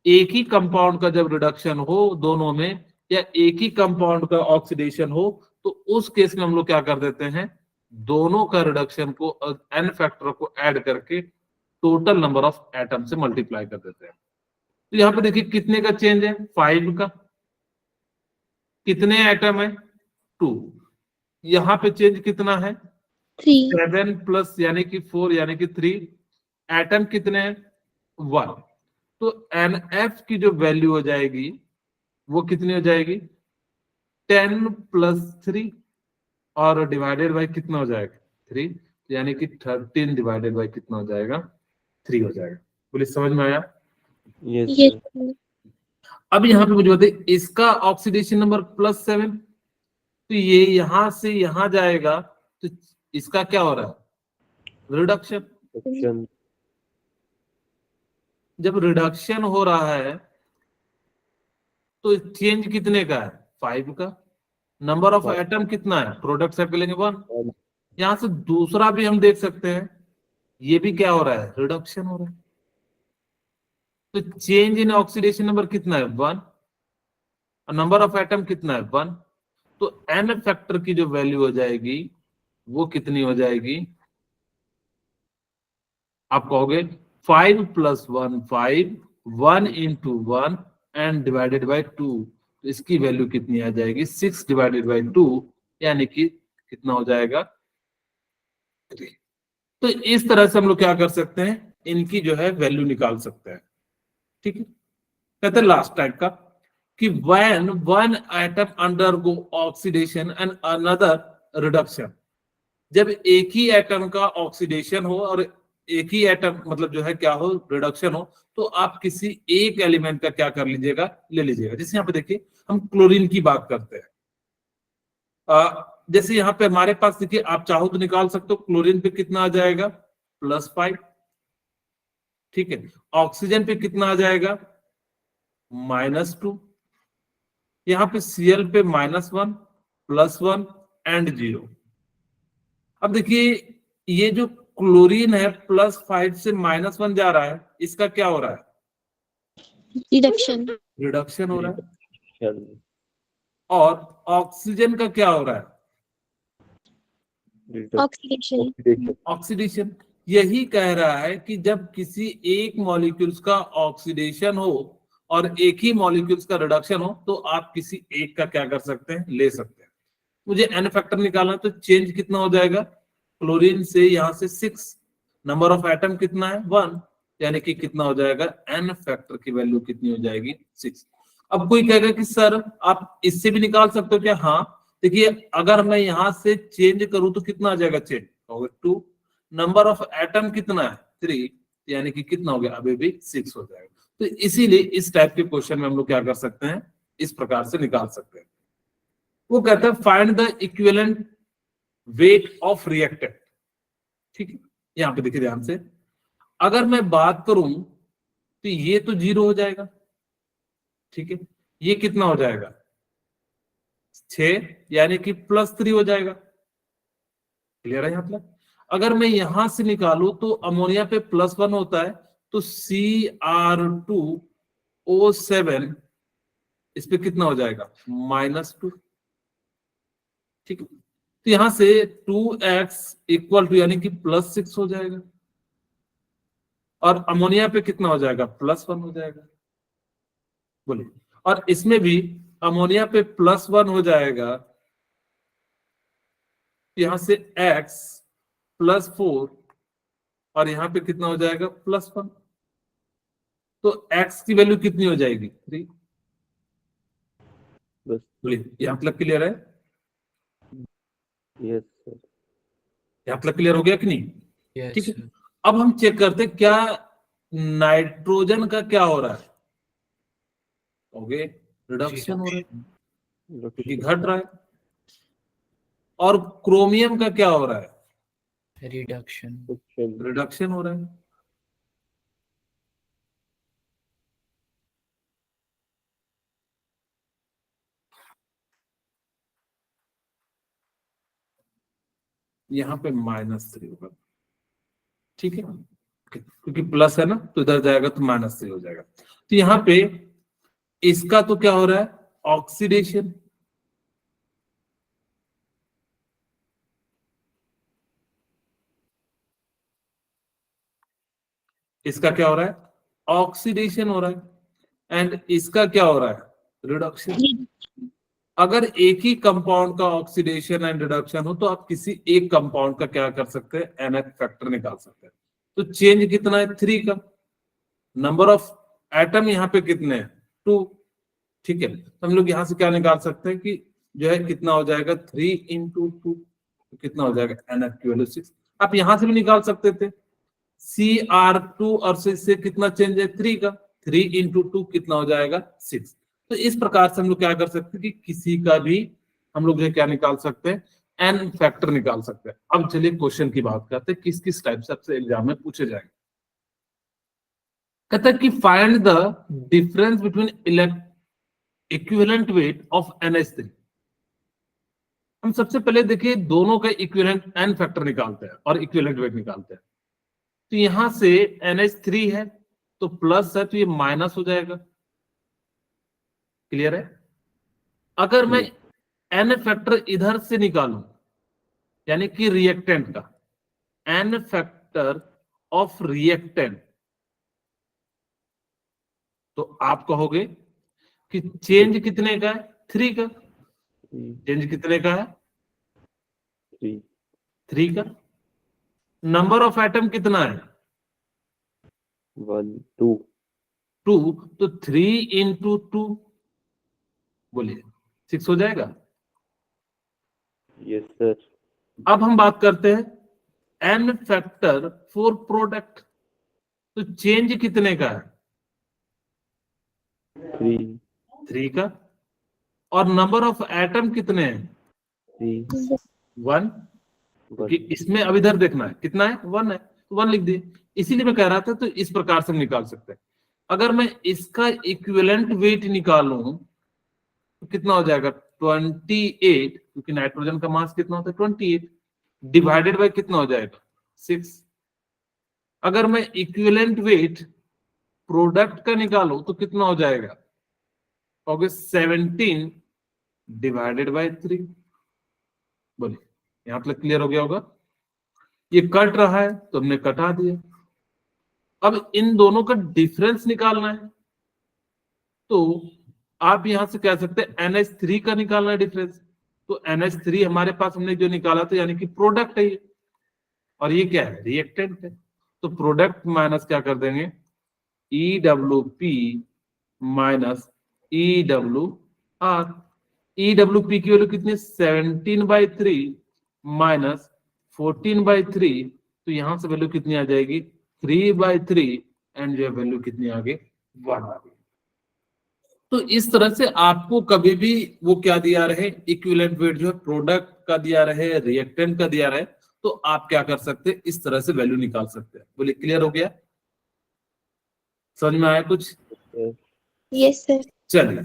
एक ही कंपाउंड का जब रिडक्शन हो दोनों में, या एक ही कंपाउंड का ऑक्सीडेशन हो, तो उस केस में हम लोग क्या कर देते हैं, दोनों का रिडक्शन को n फैक्टर को ऐड करके टोटल नंबर ऑफ एटम से मल्टीप्लाई कर देते हैं। तो यहाँ पे देखिए कितने का चेंज है, 5 का, कितने एटम है, 2, यहाँ पे चेंज कितना है, 3, 7 प्लस यानी कि 4 यानी कि 3, एटम कितने हैं, 1। तो NF की जो वैल्यू हो जाएगी वो कितनी हो जाएगी, 10 + 3, और डिवाइडेड बाय कितना हो जाएगा, 3, यानी कि 13 डिवाइडेड बाय कितना हो जाएगा, 3 हो जाएगा। बोलिए समझ में आया? यस yes, सर अब यहाँ पे मुझे बताइए, इसका ऑक्सीडेशन नंबर +7, तो ये यहां से यहां जाएगा, तो इसका क्या हो रहा है, रिडक्शन। ऑप्शन जब रिडक्शन हो रहा है तो चेंज कितने का है, 5 का। नंबर ऑफ एटम कितना है, प्रोडक्ट साइड पे लेंगे 1। यहां से दूसरा भी हम देख सकते हैं, ये भी क्या हो रहा है, रिडक्शन हो रहा है, तो चेंज इन ऑक्सीडेशन नंबर कितना है, 1, और नंबर ऑफ एटम कितना है, 1। तो n फैक्टर की जो वैल्यू हो जाएगी वो कितनी हो जाएगी? आप कहोगे 5 + 1 5, 1 × 1 एंड डिवाइडेड बाय 2, तो इसकी वैल्यू कितनी आ जाएगी? 6 / 2, यानी कि कितना हो जाएगा? 3। तो इस तरह से हम लोग क्या कर सकते हैं, इनकी जो है वैल्यू निकाल सकते हैं। ठीक है, कहते हैं लास्ट टाइप का कि when one atom undergo oxidation and another reduction, जब एक ही एटम का ऑक्सीडेशन हो और एक ही एटम मतलब जो है क्या हो, रिडक्शन हो, तो आप किसी एक एलिमेंट का क्या कर लीजिएगा, ले लीजिएगा। जैसे यहाँ पे देखिए हम क्लोरीन की बात करते हैं, जैसे यहाँ पे हमारे पास देखिए, आप चाहो तो निकाल सकते हो क्लोरीन पे कितना आ जाएगा, +5। ठीक है, ऑक्सीजन पे कितना आ जाएगा, -2। यहाँ पे Cl पे -1, +1 एंड 0। अब देखिए ये जो क्लोरीन है +5 से -1 जा रहा है, इसका क्या हो रहा है, रिडक्शन, रिडक्शन हो रहा है। और ऑक्सीजन का क्या हो रहा है, ऑक्सीडेशन। ऑक्सीडेशन। यही कह रहा है कि जब किसी एक मॉलिक्यूल्स का ऑक्सीडेशन हो और एक ही मॉलिक्यूल्स का रिडक्शन हो, तो आप किसी एक का क्या कर सकते हैं, ले सकते हैं। मुझे n फैक्टर निकालना है, तो चेंज कितना हो जाएगा, क्लोरीन से यहाँ से 6, नंबर ऑफ एटम कितना है, 1, यानी कि कितना हो जाएगा, n फैक्टर की वैल्यू कितनी हो जाएगी, 6। अब कोई कहेगा कि सर आप इससे भी निकाल सकते हो क्या? हाँ, देखिए अगर मैं यहां से चेंज करूं तो कितना आ जाएगा, चेंज 2, नंबर ऑफ एटम कितना है, 3, यानी कि कितना हो गया, अभी भी 6 हो जाएगा। तो इसीलिए इस टाइप के क्वेश्चन में हम लोग क्या कर सकते हैं, इस प्रकार से निकाल सकते हैं। वो कहता है find the equivalent weight of reactant. ठीक है, यहां पे देखिए ध्यान से, अगर मैं बात करूं तो ये तो 0 हो जाएगा। ठीक है, ये कितना हो जाएगा, 6, यानी कि +3 हो जाएगा। क्लियर है यहाँ तक? अगर मैं यहां से निकालू तो अमोनिया पे +1 होता है, तो Cr2O7 इस पे कितना हो जाएगा, -2। ठीक है, तो यहां से 2x = यानी कि +6 हो जाएगा, और अमोनिया पे कितना हो जाएगा, +1 हो जाएगा। बोलिए, और इसमें भी अमोनिया पे +1 हो जाएगा, यहां से x +4, और यहां पे कितना हो जाएगा, +1। तो x की वैल्यू कितनी हो जाएगी, 3। बस, बोलिए, यहां तक क्लियर है? Yes sir. यहां तक क्लियर हो गया कि नहीं? Yes, ठीक है, sir. अब हम चेक करते हैं क्या नाइट्रोजन का क्या हो रहा है, ओके, रिडक्शन हो रहा है क्योंकि घट रहा है। और क्रोमियम का क्या हो रहा है, Reduction. रिडक्शन हो रहा है। यहां पे -3 होगा। ठीक है, क्योंकि प्लस है ना, तो इधर जाएगा तो -3 हो जाएगा। तो यहाँ पे इसका तो क्या हो रहा है, ऑक्सीडेशन। इसका क्या हो रहा है, ऑक्सीडेशन हो रहा है, एंड इसका क्या हो रहा है, रिडक्शन। अगर एक ही कंपाउंड का ऑक्सीडेशन एंड रिडक्शन हो, तो आप किसी एक कंपाउंड का क्या कर सकते हैं, NH फैक्टर निकाल सकते हैं। तो चेंज कितना है, 3 का, नंबर ऑफ एटम यहाँ पे कितने हैं, 2। ठीक है, तो हम लोग यहाँ से क्या निकाल सकते हैं कि जो है कितना हो जाएगा, 3 × 2, तो कितना हो जाएगा, NH की वैल्यू 6। आप यहां से भी निकाल सकते थे, Cr2 और से कितना चेंज है, 3 का, 3 × 2 कितना हो जाएगा, 6। तो इस प्रकार से हम लोग क्या कर सकते हैं कि किसी का भी हम लोग जो क्या निकाल सकते हैं, n फैक्टर निकाल सकते हैं। अब चलिए क्वेश्चन की बात करते हैं, किस किस टाइप से आपसे एग्जाम में पूछे जाएंगे। कहता है कि find the difference between equivalent weight of NH3। हम सबसे पहले देखिए दोनों का इक्विवेलेंट n फैक्टर निकालते हैं और इक्विवेलेंट वेट निकालते हैं। तो यहां से NH3 है तो प्लस है, तो ये माइनस हो जाएगा। क्लियर है? अगर मैं एन फैक्टर इधर से निकालूं, यानी कि रिएक्टेंट का एन फैक्टर ऑफ रिएक्टेंट, तो आप कहोगे कि चेंज कितने का है? 3 का। चेंज कितने का है? 3 का। नंबर ऑफ एटम कितना है? 1 2 2, तो 3 इंटू 2 बोलिए 6 हो जाएगा। Yes sir. अब हम बात करते हैं एन फैक्टर फॉर प्रोडक्ट, तो चेंज कितने का है? 3 का। और नंबर ऑफ एटम कितने हैं? 1। कि इसमें अब इधर देखना है कितना है, 1 है, तो 1 लिख दिए। इसीलिए मैं कह रहा था, तो इस प्रकार से हम निकाल सकते हैं। अगर मैं इसका इक्विवेलेंट वेट निकालूं तो कितना हो जाएगा? 28, क्योंकि नाइट्रोजन का मास कितना होता है? 28, डिवाइडेड बाय कितना हो जाएगा? 6। अगर मैं इक्विवेलेंट वेट प्रोडक्ट का निकालूं तो कितना हो जाएगा? Okay, 17 divided by 3। बोलिए, यहां तक क्लियर हो गया होगा? ये कट रहा है तो हमने कटा दिया। अब इन दोनों का डिफरेंस निकालना है, तो आप यहां से कह सकते हैं NH3 का निकालना है डिफरेंस। तो NH3 हमारे पास हमने जो निकाला था, यानी कि प्रोडक्ट है ये, और ये क्या है? रिएक्टेंट है। तो प्रोडक्ट माइनस क्या कर देंगे? EWP minus EWR। EWP की वैल्यू कितनी? 17/3 माइनस 14/3, तो यहां से वैल्यू कितनी आ जाएगी? 3/3, एंड जो वैल्यू कितनी आ गई? 1 आ गई। तो इस तरह से आपको कभी भी वो क्या दिया रहे, इक्विवेलेंट वेट जो है प्रोडक्ट का दिया रहे, रिएक्टेंट का दिया रहे, तो आप क्या कर सकते हैं? इस तरह से वैल्यू निकाल सकते हैं। बोलिए, क्लियर हो गया? समझ में आया कुछ? Yes sir. चलिए,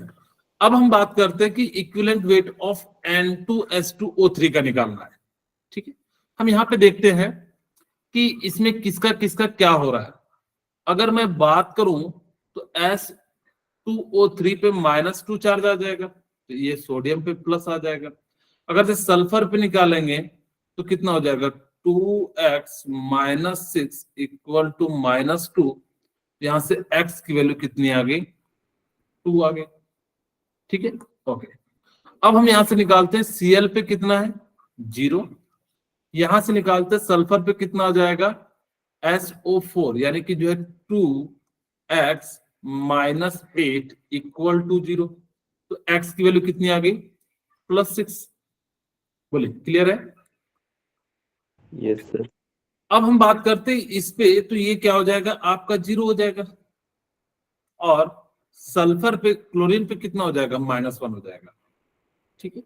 अब हम बात करते हैं कि इक्विवेलेंट वेट ऑफ N2S2O3 का निकालना है। ठीक है, हम यहां पे देखते हैं कि इसमें किसका किसका क्या हो रहा है। अगर मैं बात करूं तो S2O3 पे -2 चार्ज आ जाएगा, तो ये सोडियम पे प्लस आ जाएगा। अगर से सल्फर पे निकालेंगे तो कितना हो जाएगा? 2x - 6 equal to -2। यहां से x की वैल्यू कितनी आ गई? 2 आ गई। ठीक है, ओके। अब हम यहां से निकालते हैं Cl पे कितना है? 0। यहां से निकालते हैं सल्फर पे कितना आ जाएगा? SO4, यानी कि जो है 2x - 8 इक्वल टू 0। तो x की वैल्यू कितनी आ गई? +6। बोलिए, क्लियर है? Yes sir. अब हम बात करते हैं इस पे, तो ये क्या हो जाएगा? आपका 0 हो जाएगा। और सल्फर पे, क्लोरीन पे कितना हो जाएगा? -1 हो जाएगा। ठीक है,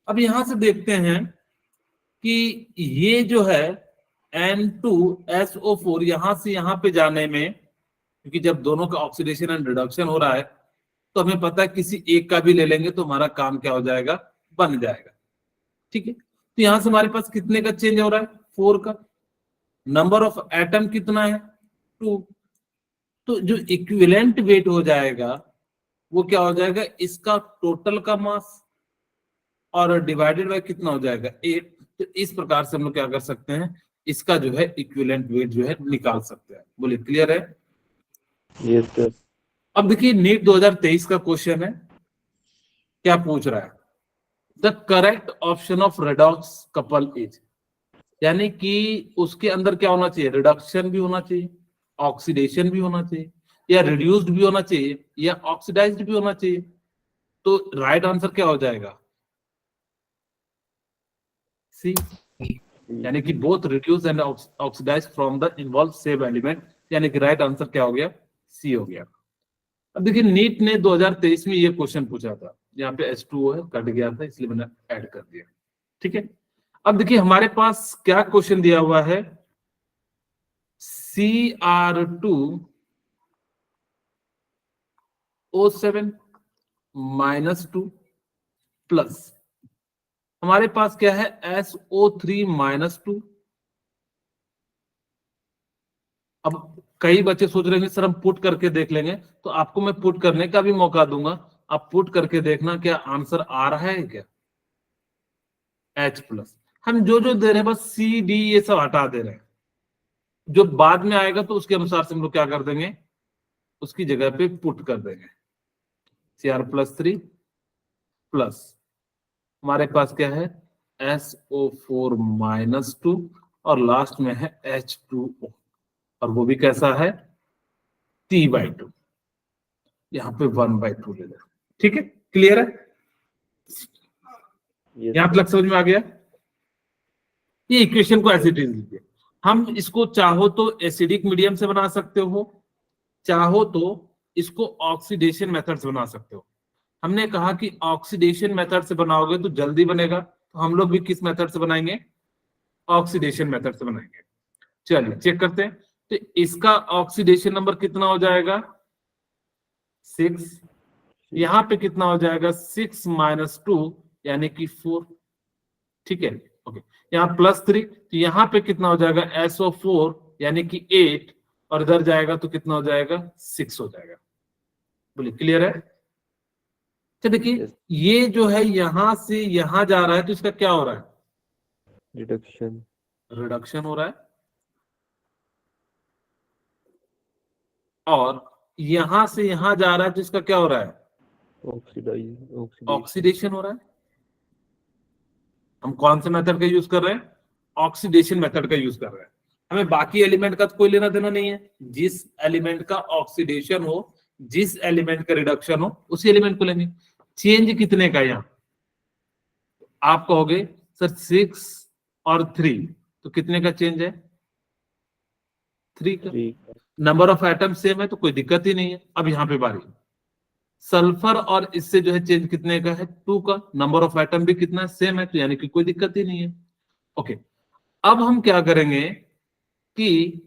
अब यहां से देखते हैं कि ये जो है N2SO4 यहां से यहां पे जाने में, क्योंकि जब दोनों का ऑक्सीडेशन एंड रिडक्शन हो रहा है, तो हमें पता है किसी एक का भी ले लेंगे तो हमारा काम क्या हो जाएगा? बन जाएगा। ठीक है, तो यहां से हमारे पास कितने का चेंज हो रहा है? 4 का। नंबर ऑफ एटम कितना है? 2। तो जो इक्विवेलेंट वेट हो जाएगा वो क्या हो जाएगा? इसका टोटल का मास और डिवाइडेड बाय कितना हो जाएगा? 8। तो इस प्रकार से हम लोग क्या कर सकते हैं? इसका जो है इक्विवेलेंट वेट जो है निकाल सकते हैं। बोलिए, क्लियर है? Yes sir. अब देखिए, नीट 2023 का क्वेश्चन है, क्या पूछ रहा है? The correct option of redox couple is, यानी कि उसके अंदर क्या होना चाहिए? रिडक्शन भी होना चाहिए, ऑक्सीडेशन भी होना चाहिए, या रिड्यूस्ड भी होना चाहिए, या ऑक्सीडाइज्ड भी होना चाहिए। तो राइट आंसर क्या हो जाएगा? सी, यानी कि both reduce and oxidise from the involve same element, यानी कि राइट आंसर क्या हो गया? सी हो गया। अब देखिए, नीट ने 2023 में ये क्वेश्चन पूछा था, यहाँ पे H2O है, कट गया था इसलिए मैंने ऐड कर दिया। ठीक है, अब देखिए हमारे पास क्या क्वेश्चन दिया हुआ है? Cr2O7 -2 प्लस हमारे पास क्या है? SO3 -2। अब कई बच्चे सोच रहे हैं सर हम पुट करके देख लेंगे, तो आपको मैं पुट करने का भी मौका दूंगा। आप पुट करके देखना क्या आंसर आ रहा है क्या, H+। हम जो जो दे रहे हैं बस C D ये सब हटा दे रहे हैं, जो बाद में आएगा तो उसके अनुसार से हम लोग क्या कर देंगे, उसकी जगह पे पुट कर देंगे। Cr+3 प्लस हमारे पास क्या है SO4-2 और लास्ट में है H2O, और वो भी कैसा है T/2, यहाँ पे 1/2 ले लें। ठीक है, क्लियर है, Yes, यहां तक समझ में आ गया। ये इक्वेशन को ऐसे लीजिए, हम इसको चाहो तो एसिडिक मीडियम से बना सकते हो, चाहो तो इसको ऑक्सीडेशन मेथड से बना सकते हो। हमने कहा कि ऑक्सीडेशन मेथड से बनाओगे तो जल्दी बनेगा, तो हम लोग भी किस मेथड से बनाएंगे, ऑक्सीडेशन मेथड से बनाएंगे। चलिए चेक करते हैं, तो इसका ऑक्सीडेशन नंबर कितना हो जाएगा 6, यहां पे कितना हो जाएगा 6 - 2 यानी कि 4, ठीक है ओके। यहाँ +3 तो यहाँ पे कितना हो जाएगा SO4 यानी कि 8, और इधर जाएगा तो कितना हो जाएगा 6 हो जाएगा। बोलिए क्लियर है। तो देखिए Yes. ये जो है यहां से यहां जा रहा है तो इसका क्या हो रहा है, रिडक्शन। रिडक्शन हो रहा है, और यहां से यहां जा रहा है तो इसका क्या हो रहा है, ऑक्सीडेशन। ऑक्सीडेशन हो रहा है। हम कौन से मेथड का यूज कर रहे हैं, ऑक्सीडेशन मेथड का यूज कर रहे हैं। हमें बाकी एलिमेंट का तो कोई लेना देना नहीं है, जिस एलिमेंट का ऑक्सीडेशन हो, जिस एलिमेंट का रिडक्शन हो, उसी एलिमेंट को लेंगे। चेंज कितने का, यहाँ आप कहोगे सर 6 और 3, तो कितने का चेंज है 3 का। नंबर ऑफ एटम सेम है तो कोई दिक्कत ही नहीं है। अब यहाँ पे बारी, सल्फर और इससे जो है चेंज कितने का है 2 का, नंबर ऑफ एटम भी कितना है सेम है, तो यानी कि कोई दिक्कत ही नहीं है। ओके, अब हम क्या करेंगे कि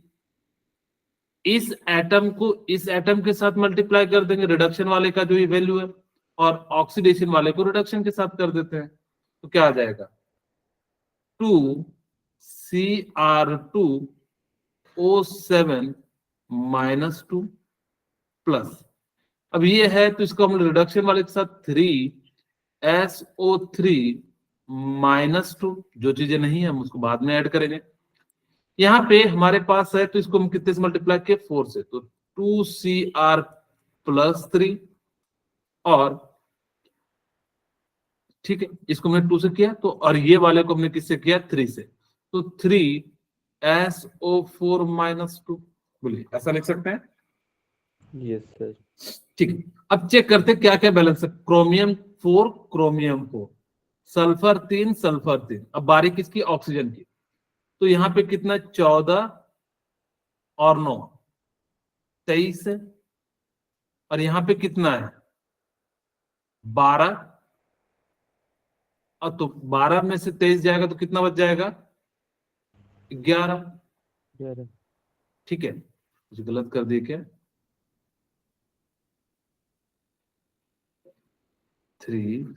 इस एटम को इस एटम के साथ मल्टीप्लाई कर देंगे, रिडक्शन वाले का जो ये वैल्यू है, और ऑक्सीडेशन वाले को रिडक्शन के साथ कर देते हैं, तो क्या आ जाएगा 2Cr2O7-2 प्लस, अब ये है तो इसको हम रिडक्शन वाले के साथ 3SO3-2, जो चीजें नहीं है हम उसको बाद में ऐड करेंगे। यहाँ पे हमारे पास है तो इसको हम कितने से मल्टीप्लाई किए 4 से, तो 2Cr+3, और ठीक है इसको हमने 2 से किया तो, और ये वाले को हमने किससे किया 3 से, तो 3SO4-2। बोलिए ऐसा लिख सकते हैं। Yes sir. ठीक है, अब चेक करते हैं क्या क्या बैलेंस है। Chromium 4 chromium 4, sulphur 3 sulphur 3। अब बारी किसकी, ऑक्सीजन की, तो यहाँ पे कितना 14 और 9 23 है, और यहाँ पे कितना है 12, और तो 12 में से 23 जाएगा तो कितना बच जाएगा 11। ठीक है, कुछ गलत कर दिए क्या, 3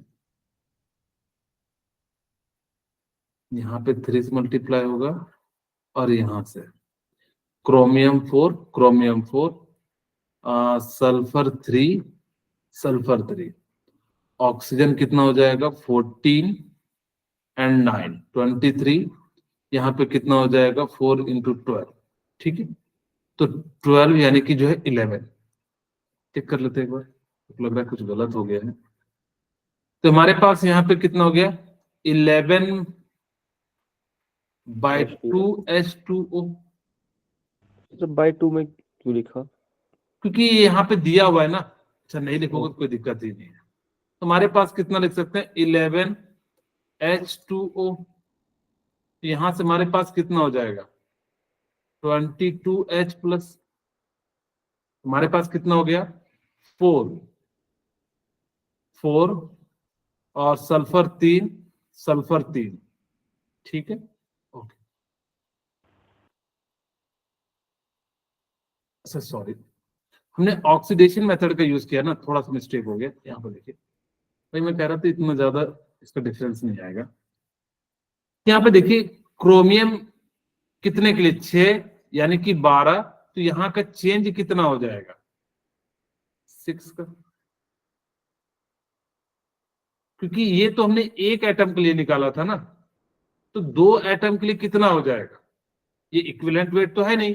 यहाँ पे 3 से मल्टीप्लाई होगा, और यहां से chromium 4 chromium 4, sulphur 3 sulphur 3, oxygen कितना हो जाएगा 14 एंड 9 23, यहाँ पे कितना हो जाएगा 4 × 12, ठीक है, तो 12 यानी कि जो है 11। चेक कर लेते हैं एक बार, लग रहा है कुछ गलत हो गया है। तो हमारे पास यहाँ पे कितना हो गया 11/2H2O, सर बाय 2 में क्यों लिखा, क्योंकि यहाँ पे दिया हुआ है ना। अच्छा नहीं लिखोगे तो कोई दिक्कत ही नहीं है। तो हमारे पास कितना लिख सकते हैं 11H2O, यहां से हमारे पास कितना हो जाएगा 22H+, हमारे पास कितना हो गया 4 और सल्फर 3 सल्फर 3, ठीक है ओके। अच्छा सॉरी, हमने ऑक्सीडेशन मेथड का यूज किया ना, थोड़ा सा मिस्टेक हो गया। यहाँ पर देखिए भाई, मैं कह रहा था इतना ज्यादा इसका डिफरेंस नहीं आएगा। यहाँ पे देखिए क्रोमियम कितने के लिए 6 यानी कि 12, तो यहाँ का चेंज कितना हो जाएगा 6 का। क्योंकि ये तो हमने एक एटम के लिए निकाला था ना, तो 2 एटम के लिए कितना हो जाएगा? ये इक्विवेलेंट वेट तो है नहीं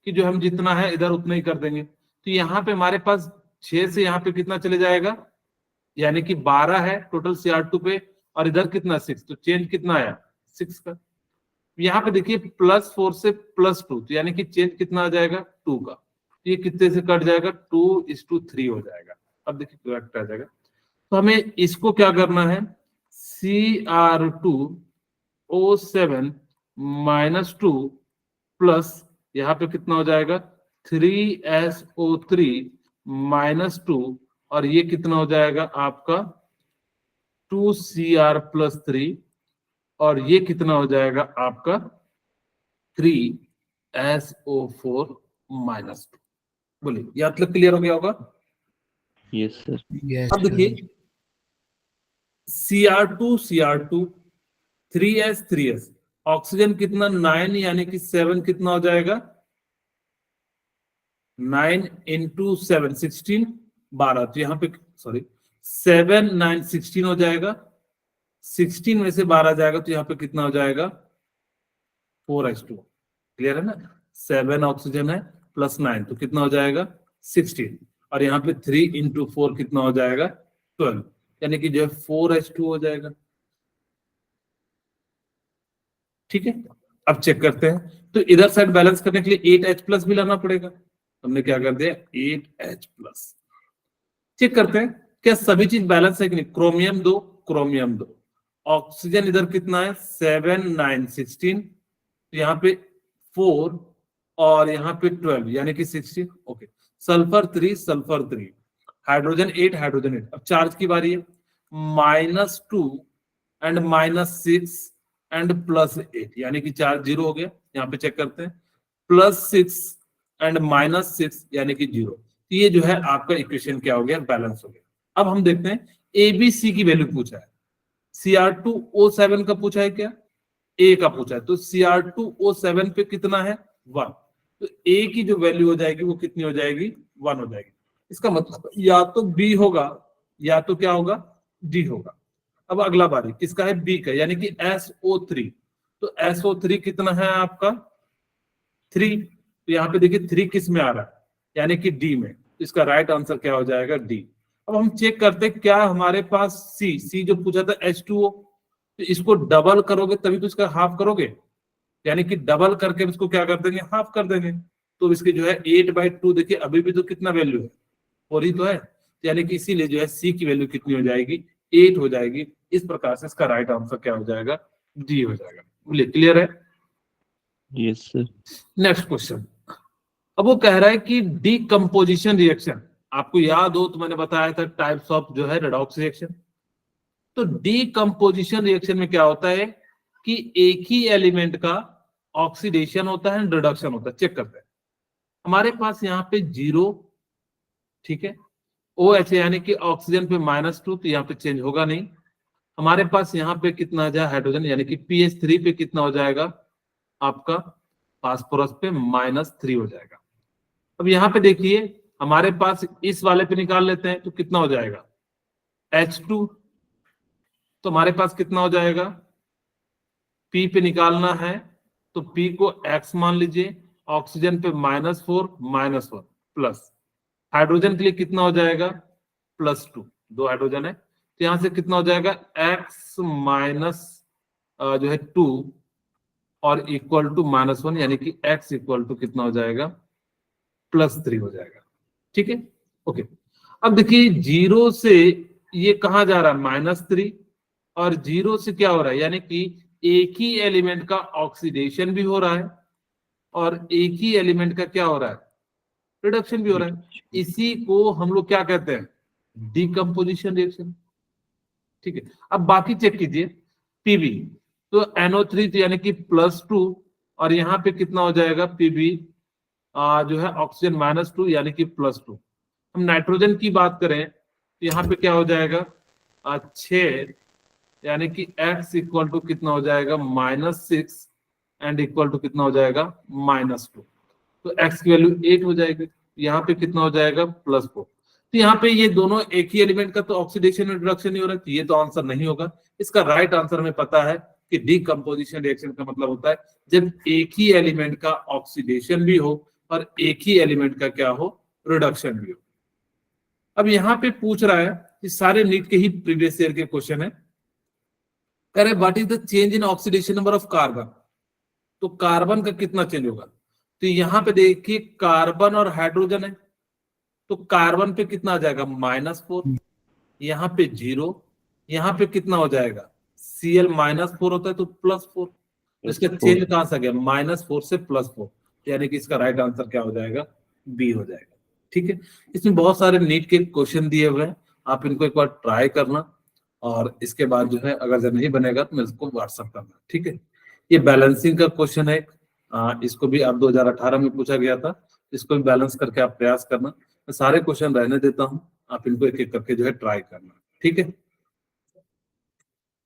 कि जो हम जितना है इधर उतना ही कर देंगे। तो यहाँ पे हमारे पास 6 से यहाँ पे कितना चले जाएगा, यानी कि 12 है टोटल Cr2 पे, और इधर कितना 6, तो चेंज कितना आया 6 का। यहाँ पे देखिए +4 से +2, तो यानी कि चेंज कितना आ जाएगा 2 का। ये कितने से कट जाएगा, 2:3 हो जाएगा। अब देखिए करेक्ट आ जाएगा। तो हमें इसको क्या करना है, Cr2O7 -2 प्लस यहाँ पे कितना हो जाएगा 3SO3 -2, और ये कितना हो जाएगा आपका 2Cr+3, और ये कितना हो जाएगा आपका 3SO4 -2। बोलिए, ये मतलब क्लियर हो गया होगा? Yes sir. Yes. अब देखिए Cr2 3S ऑक्सीजन कितना 9, यानी कि 7 कितना हो जाएगा 9 × 7 16 12, तो यहाँ पे सॉरी 7 9 16 हो जाएगा। 16 में से 12 जाएगा तो यहाँ पे कितना हो जाएगा 4H2। क्लियर है ना? 7 ऑक्सीजन है +9 तो कितना हो जाएगा 16, और यहाँ पे 3 × 4 कितना हो जाएगा 12, यानी कि जो है 4H2 हो जाएगा। ठीक है, अब चेक करते हैं। तो इधर साइड बैलेंस करने के लिए 8H+ भी लाना पड़ेगा। हमने क्या कर दिया 8H+। चेक करते हैं क्या सभी चीज बैलेंस है कि नहीं। क्रोमियम 2 क्रोमियम 2, ऑक्सीजन इधर कितना है 7 9 16, यहाँ पे 4 और यहाँ पे 12 यानी कि 16। ओके, सल्फर 3 हाइड्रोजन 8 अब चार्ज की बारी है। -2 एंड -6 एंड +8 यानी कि चार्ज 0 हो गया। यहाँ पे चेक करते हैं +6 एंड -6 यानी कि 0। तो ये जो है आपका इक्वेशन क्या हो गया, बैलेंस हो गया। अब हम देखते हैं ABC की वैल्यू पूछा है, Cr2O7 का पूछा है क्या, A का पूछा है। तो Cr2O7 पे कितना है 1, तो A की जो वैल्यू हो जाएगी वो कितनी हो जाएगी 1 हो जाएगी। इसका मतलब या तो B होगा या तो क्या होगा D होगा। अब अगला बारी किसका है, B का, यानी कि SO3। तो SO3 कितना है आपका 3, तो यहाँ पे देखिए 3 किस में आ रहा है, यानी कि D में। तो इसका राइट आंसर क्या हो जाएगा D। अब हम चेक करते हैं क्या हमारे पास C जो पूछा था H2O, तो इसको डबल करोगे तभी तो इसका हाफ करोगे, यानी कि डबल करके इसको क्या कर देंगे हाफ कर देंगे। तो इसकी जो है 8/2, देखिए अभी भी तो कितना वैल्यू है 4 ही तो है, यानी कि इसीलिए जो है C की वैल्यू कितनी हो जाएगी 8 हो जाएगी। इस प्रकार से इसका राइट आंसर क्या हो जाएगा D हो जाएगा। बोलिए क्लियर है? Yes sir. Next question. अब वो कह रहा है कि डीकंपोजिशन रिएक्शन, आपको याद हो तो मैंने बताया था टाइप्स ऑफ जो है रेडॉक्स रिएक्शन। तो डीकंपोजिशन रिएक्शन में क्या होता है कि एक ही एलिमेंट का ऑक्सीडेशन होता है, रिडक्शन होता है। चेक करते हैं, हमारे पास यहाँ पे 0, ठीक है, OH यानी कि ऑक्सीजन पे -2, तो यहाँ पे चेंज होगा नहीं। हमारे पास यहाँ पे कितना आ जाए हाइड्रोजन, यानी कि PH3 पे कितना हो जाएगा आपका फास्फोरस पे -3 हो जाएगा। अब यहाँ पे देखिए हमारे पास इस वाले पे निकाल लेते हैं तो कितना हो जाएगा H2, तो हमारे पास कितना हो जाएगा P पे निकालना है तो P को X मान लीजिए, ऑक्सीजन पे -4 प्लस हाइड्रोजन के लिए कितना हो जाएगा +2, 2 हाइड्रोजन है तो यहां से कितना हो जाएगा X माइनस जो है 2 और इक्वल टू -1, यानी कि X इक्वल टू कितना हो जाएगा +3 हो जाएगा। ठीक है, ओके। अब देखिए 0 से ये कहां जा रहा है -3, और 0 से क्या हो रहा है, यानी कि एक ही एलिमेंट का ऑक्सीडेशन भी हो रहा है और एक ही एलिमेंट का क्या हो रहा है रिडक्शन भी हो रहा है। इसी को हम लोग क्या कहते हैं डीकंपोजिशन रिएक्शन। ठीक है, अब बाकी चेक कीजिए पीबी, तो NO3 तो यानी कि +2 और यहाँ पे कितना हो जाएगा पीबी जो है ऑक्सीजन -2 यानी कि +2। हम नाइट्रोजन की बात करें तो यहाँ पे क्या हो जाएगा 6 यानी कि X इक्वल टू कितना हो जाएगा -6 एंड इक्वल टू कितना हो जाएगा -2, तो X की वैल्यू 8 हो जाएगी। यहाँ पे कितना हो जाएगा +4। तो यहाँ पे ये दोनों एक ही एलिमेंट का तो ऑक्सीडेशन और रिडक्शन नहीं हो रहा है, तो ये तो आंसर नहीं होगा। इसका राइट आंसर हमें पता है कि डीकंपोजिशन रिएक्शन का मतलब होता है जब एक ही एलिमेंट का ऑक्सीडेशन भी हो और एक ही एलिमेंट का क्या हो, रिडक्शन भी हो। अब यहाँ पे पूछ रहा है कि सारे नीट के ही प्रीवियस ईयर के क्वेश्चन है, कह रहे what is the change in oxidation number of carbon. तो कार्बन का कितना चेंज होगा, तो यहाँ पे देखिए कार्बन और हाइड्रोजन है, तो कार्बन पे कितना आ जाएगा -4, यहाँ पे 0, यहाँ पे कितना हो जाएगा Cl -4 होता है तो +4, इसका चेंज कहां से आ गया -4 से +4, यानी कि इसका राइट आंसर क्या हो जाएगा, बी हो जाएगा। ठीक है, इसमें बहुत सारे नीट के क्वेश्चन दिए हुए हैं, आप इनको एक बार ट्राई करना और इसके बाद जो है अगर जब नहीं बनेगा तो मेरे को व्हाट्सएप करना। ठीक है, ये बैलेंसिंग का क्वेश्चन है, इसको भी आप 2018 में पूछा गया था, इसको भी बैलेंस करके आप प्रयास करना। मैं सारे क्वेश्चन रहने देता हूँ, आप इनको एक एक करके जो है ट्राई करना। ठीक है।